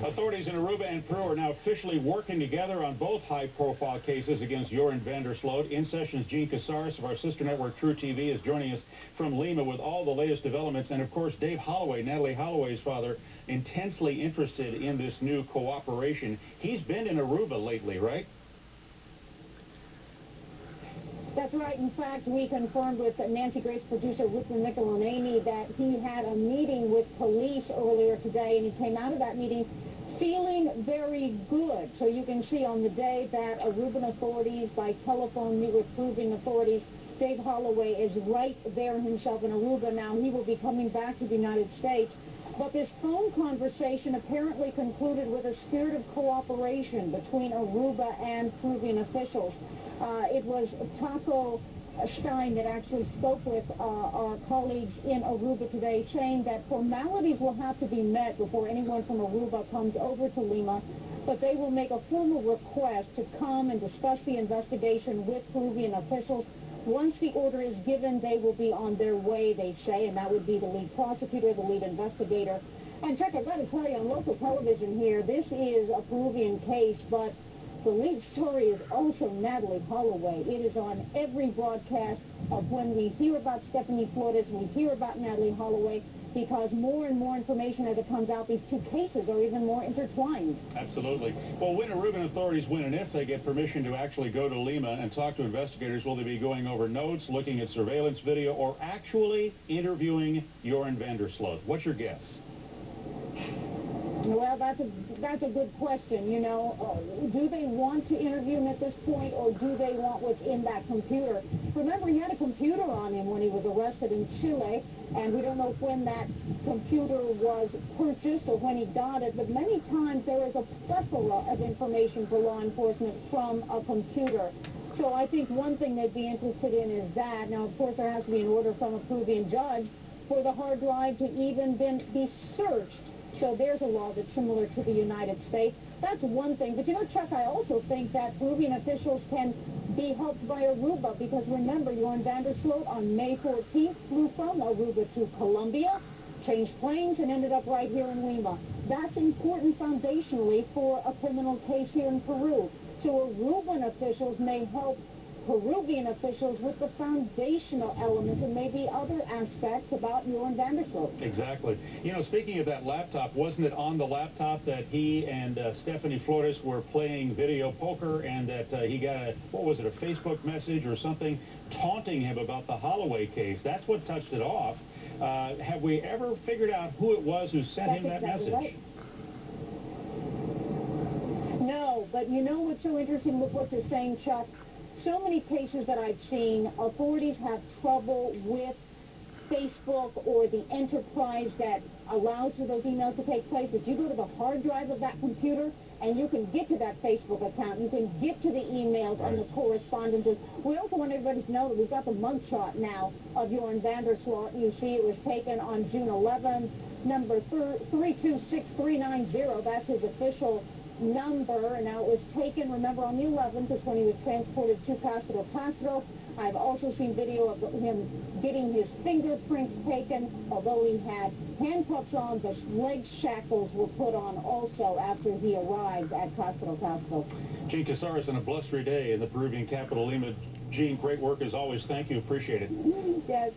Authorities in Aruba and Peru are now officially working together on both high-profile cases against Joran Sloot. In Sessions, Gene Casares of our sister network True TV is joining us from Lima with all the latest developments. And, of course, Dave Holloway, Natalie Holloway's father, intensely interested in this new cooperation. He's been in Aruba lately, right? That's right. In fact, we confirmed with Nancy Grace producer Rupert Nicolanemi that he had a meeting with police earlier today, and he came out of that meeting feeling very good. So you can see on the day that Aruban authorities by telephone meet with Peruvian authorities, Dave Holloway is right there himself in Aruba now. He will be coming back to the United States. But this phone conversation apparently concluded with a spirit of cooperation between Aruba and Peruvian officials. It was Taco Stein that actually spoke with our colleagues in Aruba today, saying that formalities will have to be met before anyone from Aruba comes over to Lima, but they will make a formal request to come and discuss the investigation with Peruvian officials. Once the order is given, they will be on their way, they say, and that would be the lead prosecutor, the lead investigator. And Chuck, I've got to tell you, on local television here, this is a Peruvian case, but the lead story is also Natalie Holloway. It is on every broadcast of when we hear about Stephanie Flores, we hear about Natalie Holloway, because more and more information as it comes out, these two cases are even more intertwined. Absolutely. Well, when Aruban authorities, when and if they get permission to actually go to Lima and talk to investigators, will they be going over notes, looking at surveillance video, or actually interviewing Joran Sloot? What's your guess? Well, that's a good question. You know, do they want to interview him at this point, or do they want what's in that computer? Remember, he had a computer on him when he was arrested in Chile, and we don't know when that computer was purchased or when he got it, but many times there is a plethora of information for law enforcement from a computer. So I think one thing they'd be interested in is that. Now, of course, there has to be an order from a Peruvian judge for the hard drive to even be searched. So there's a law that's similar to the United States. That's one thing. But, you know, Chuck, I also think that Peruvian officials can be helped by Aruba, because remember, Joran Sloot on May 14th flew from Aruba to Colombia, changed planes, and ended up right here in Lima. That's important foundationally for a criminal case here in Peru. So Aruban officials may help Peruvian officials with the foundational elements and maybe other aspects about Joran Sloot. Exactly. You know, speaking of that laptop, wasn't it on the laptop that he and Stephanie Flores were playing video poker, and that he got a, what was it, a Facebook message or something taunting him about the Holloway case? That's what touched it off. Have we ever figured out who it was who sent him that message? Right. No, but you know what's so interesting with what you're saying, Chuck? So many cases that I've seen, authorities have trouble with Facebook or the enterprise that allows for those emails to take place, but you go to the hard drive of that computer and you can get to that Facebook account. You can get to the emails and the correspondences. We also want everybody to know that we've got the mugshot now of Joran Sloot. You see it was taken on June 11th, number 326390. That's his official number, and now it was taken, remember, on the 11th is when he was transported to Castro. I've also seen video of him getting his fingerprints taken. Although he had handcuffs on, the leg shackles were put on also after he arrived at Castro. Gene Casares, on a blustery day in the Peruvian capital, Lima. Gene, great work as always. Thank you. Appreciate it. Yes.